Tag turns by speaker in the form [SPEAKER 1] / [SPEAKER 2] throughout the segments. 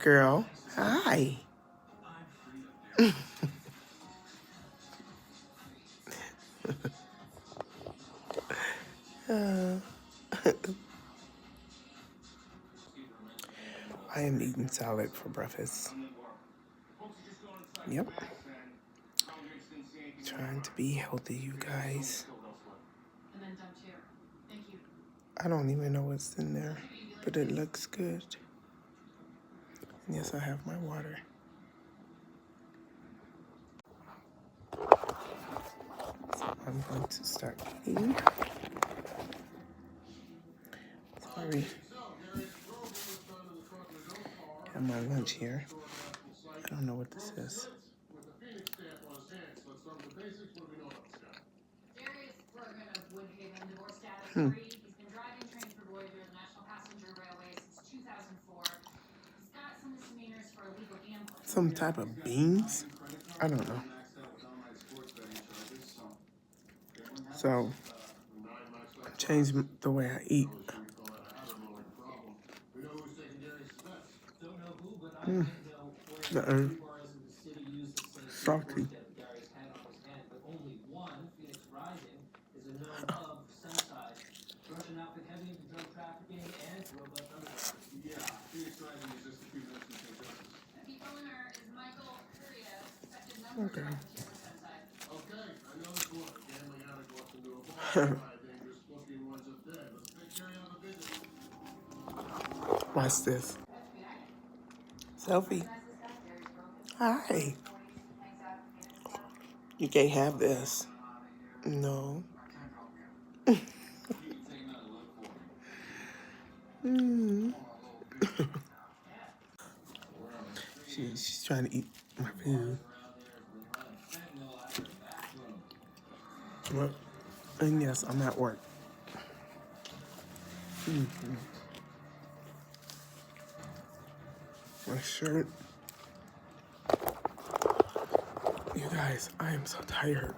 [SPEAKER 1] Girl, hi. I am eating salad for breakfast. Yep. Trying to be healthy, you guys. I don't even know what's in there, but it looks good. And yes, I have my water. So I'm going to start eating. Sorry. I have my lunch here. I don't know what this is. Some type of beans? I don't know. So, change the way I eat. Salty. Okay. Watch this. Selfie. Hi. You can't have this. No. She's trying to eat my food. Well, and yes, I'm at work. My shirt. You guys, I am so tired.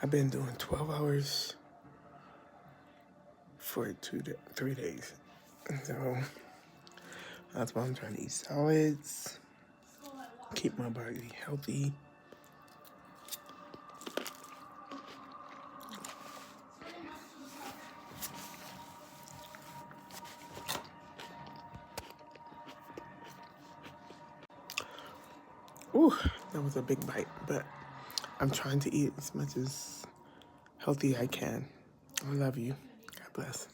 [SPEAKER 1] I've been doing 12 hours for 3 days. So that's why I'm trying to eat salads, keep my body healthy. Ooh, that was a big bite, but I'm trying to eat as much as healthy I can. I love you. God bless.